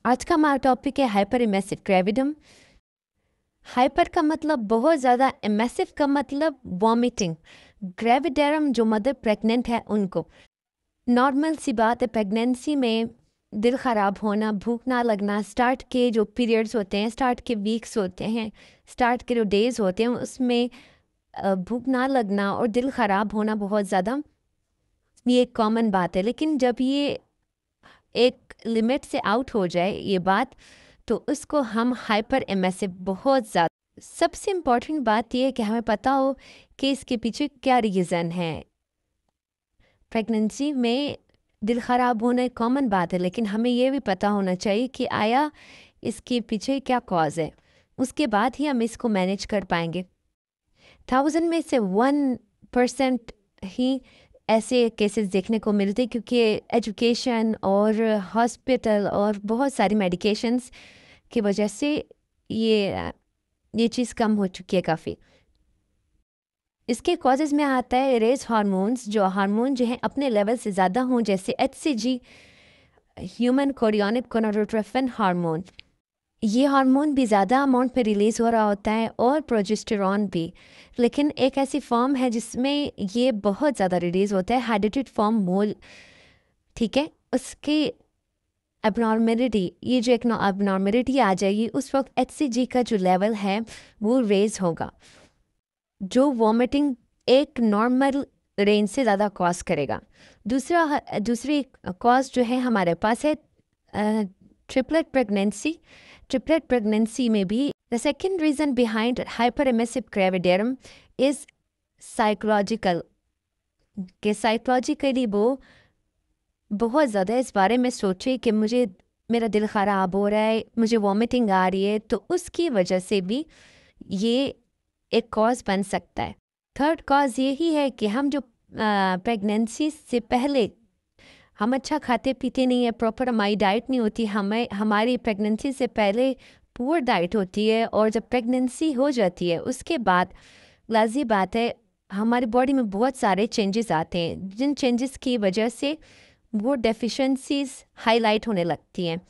आज का हमारा टॉपिक है हाइपर इमेसिव ग्रेविडम। हाइपर का मतलब बहुत ज़्यादा, इमेसिव का मतलब वॉमिटिंग। ग्रेविडेरम जो मदर प्रेग्नेंट है उनको। नॉर्मल सी बात है, प्रेगनेंसी में दिल ख़राब होना, भूख ना लगना, स्टार्ट के जो पीरियड्स होते हैं, स्टार्ट के वीक्स होते हैं, स्टार्ट के जो डेज़ होते हैं उसमें भूख ना लगना और दिल ख़राब होना बहुत ज़्यादा, ये एक कॉमन बात है। लेकिन जब ये एक लिमिट से आउट हो जाए ये बात, तो उसको हम हाइपर एमेसिव बहुत ज़्यादा। सबसे इम्पॉर्टेंट बात यह है कि हमें पता हो कि इसके पीछे क्या रीज़न है। प्रेगनेंसी में दिल ख़राब होना एक कॉमन बात है, लेकिन हमें यह भी पता होना चाहिए कि आया इसके पीछे क्या कॉज है। उसके बाद ही हम इसको मैनेज कर पाएंगे। 1000 में से 1% ही ऐसे केसेस देखने को मिलते, क्योंकि एजुकेशन और हॉस्पिटल और बहुत सारी मेडिकेशंस की वजह से ये चीज़ कम हो चुकी है काफ़ी। इसके कॉजेज़ में आता है रेस हार्मोन्स, जो हार्मोन जो हैं अपने लेवल से ज़्यादा हों, जैसे HCG, human chorionic gonadotropin hormone. ये हार्मोन भी ज़्यादा अमाउंट पे रिलीज़ हो रहा होता है, और प्रोजेस्टेरॉन भी। लेकिन एक ऐसी फॉर्म है जिसमें ये बहुत ज़्यादा रिलीज़ होता है, हाइड्रेटेड फॉर्म मोल। ठीक है, उसकी एबनॉर्मेलिटी, ये जो एक एबनॉर्मेलिटी आ जाएगी, उस वक्त HCG का जो लेवल है वो रेज होगा, जो वॉमिटिंग एक नॉर्मल रेंज से ज़्यादा कॉज करेगा। दूसरी कॉज जो है हमारे पास है ट्रिपलेट प्रेगनेंसी। ट्रिपलेट प्रेगनेंसी में भी the second reason behind hyperemesis gravidarum is psychological. के साइकोलॉजिकली वो बहुत ज़्यादा इस बारे में सोचे कि मेरा दिल ख़राब हो रहा है, मुझे वॉमिटिंग आ रही है, तो उसकी वजह से भी ये एक कॉज बन सकता है। थर्ड कॉज यही है कि हम जो प्रेगनेंसी से पहले हम अच्छा खाते पीते नहीं है, प्रॉपर हमारी डाइट नहीं होती, हमारी प्रेगनेंसी से पहले पुअर डाइट होती है, और जब प्रेगनेंसी हो जाती है उसके बाद लाजी बात है हमारी बॉडी में बहुत सारे चेंजेस आते हैं, जिन चेंजेस की वजह से वो डेफिशिएंसीज हाईलाइट होने लगती हैं।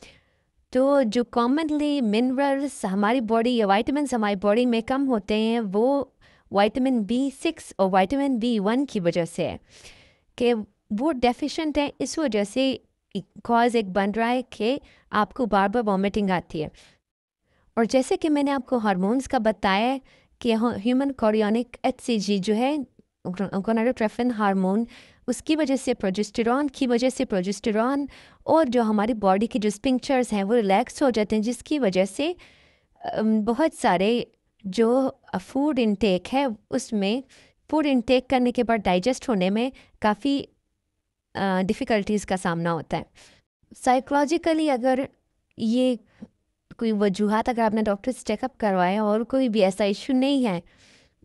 तो जो कॉमनली मिनरल्स हमारी बॉडी या वाइटामिन हमारी बॉडी में कम होते हैं, वो विटामिन B6 और विटामिन B1 की वजह से है कि वो डेफिशिएंट है। इस वजह से कॉज एक बन रहा है कि आपको बार बार वॉमिटिंग आती है। और जैसे कि मैंने आपको हार्मोन्स का बताया है कि ह्यूमन कोरियोनिक HCG जो है गोनाडोट्रोपिन हार्मोन, उसकी वजह से प्रोजेस्टेरॉन और जो हमारी बॉडी के जो स्पिंक्चर्स हैं वो रिलैक्स हो जाते हैं, जिसकी वजह से बहुत सारे जो फूड इनटेक है उसमें फूड इनटेक करने के बाद डाइजेस्ट होने में काफ़ी डिफ़िकल्टीज़ का सामना होता है। साइकोलॉजिकली अगर ये कोई वजूहत, अगर आपने डॉक्टर से चेकअप करवाया और कोई भी ऐसा इशू नहीं है,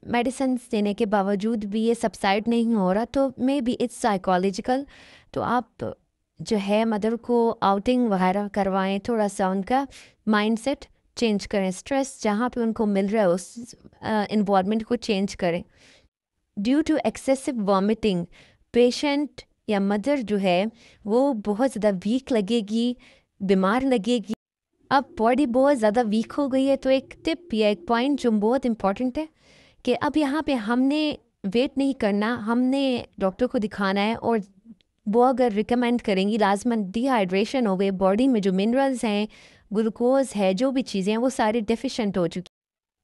मेडिसिन देने के बावजूद भी ये सबसाइड नहीं हो रहा, तो मे बी इट्स साइकोलॉजिकल। तो आप जो है मदर को आउटिंग वगैरह करवाएं, थोड़ा सा उनका माइंडसेट चेंज करें, स्ट्रेस जहाँ पे उनको मिल रहा है उस इन्वायरमेंट को चेंज करें। Due to excessive vomiting patient या मदर जो है वो बहुत ज़्यादा वीक लगेगी, बीमार लगेगी। अब बॉडी बहुत ज़्यादा वीक हो गई है, तो एक टिप या एक पॉइंट जो बहुत इम्पॉर्टेंट है कि अब यहाँ पे हमने वेट नहीं करना, हमने डॉक्टर को दिखाना है, और वो अगर रिकमेंड करेंगी लाजमन डिहाइड्रेशन हो गई, बॉडी में जो मिनरल्स हैं, ग्लूकोज है, जो भी चीज़ें हैं वो सारी डेफिशिएंट हो चुकी,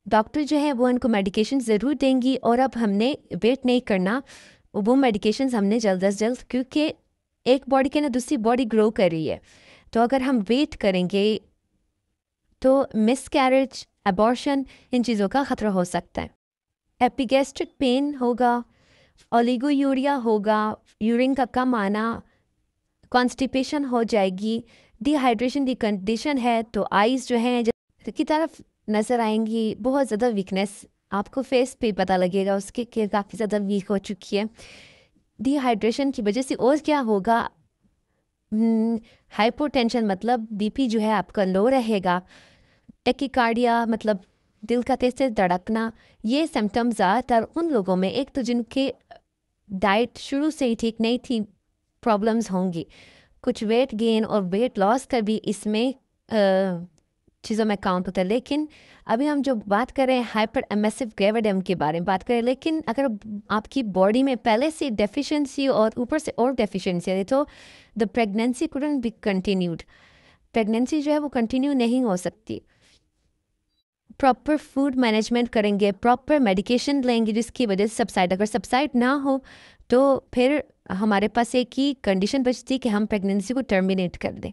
डॉक्टर जो है वो उनको मेडिकेशन ज़रूर देंगी। और अब हमने वेट नहीं करना, वो मेडिकेशन हमने जल्द अज जल्द, क्योंकि एक बॉडी के ना दूसरी बॉडी ग्रो कर रही है, तो अगर हम वेट करेंगे तो मिसकैरेज, अबॉर्शन, इन चीज़ों का ख़तरा हो सकता है। एपिगैस्ट्रिक पेन होगा, ओलिगोयूरिया होगा, यूरिन का कम आना, कॉन्स्टिपेशन हो जाएगी, डिहाइड्रेशन की कंडीशन है, तो आइज़ जो हैं की तरफ नज़र आएंगी, बहुत ज़्यादा वीकनेस आपको फेस पे पता लगेगा उसके कि काफ़ी ज़्यादा वीक हो चुकी है डिहाइड्रेशन की वजह से। और क्या होगा, हाइपोटेंशन मतलब बीपी जो है आपका लो रहेगा, टेकिकार्डिया मतलब दिल का तेज से धड़कना। ये सिम्टम्स ज़्यादातर उन लोगों में, एक तो जिनके डाइट शुरू से ही ठीक नहीं थी, प्रॉब्लम्स होंगी। कुछ वेट गेन और वेट लॉस का भी इसमें चीज़ों में काउंट होता है। लेकिन अभी हम जो बात कर रहे हैं हाइपर एमेसिव ग्रेविडम के बारे में बात करें, लेकिन अगर आपकी बॉडी में पहले से डेफिशिएंसी और ऊपर से और डेफिशिएंसी है तो the pregnancy couldn't be continued. Pregnancy जो है वो कंटिन्यू नहीं हो सकती। प्रॉपर फूड मैनेजमेंट करेंगे, प्रॉपर मेडिकेशन लेंगे जिसकी वजह से सबसाइड, अगर सबसाइड ना हो तो फिर हमारे पास एक ही कंडीशन बचती कि हम प्रेगनेंसी को टर्मिनेट कर दें।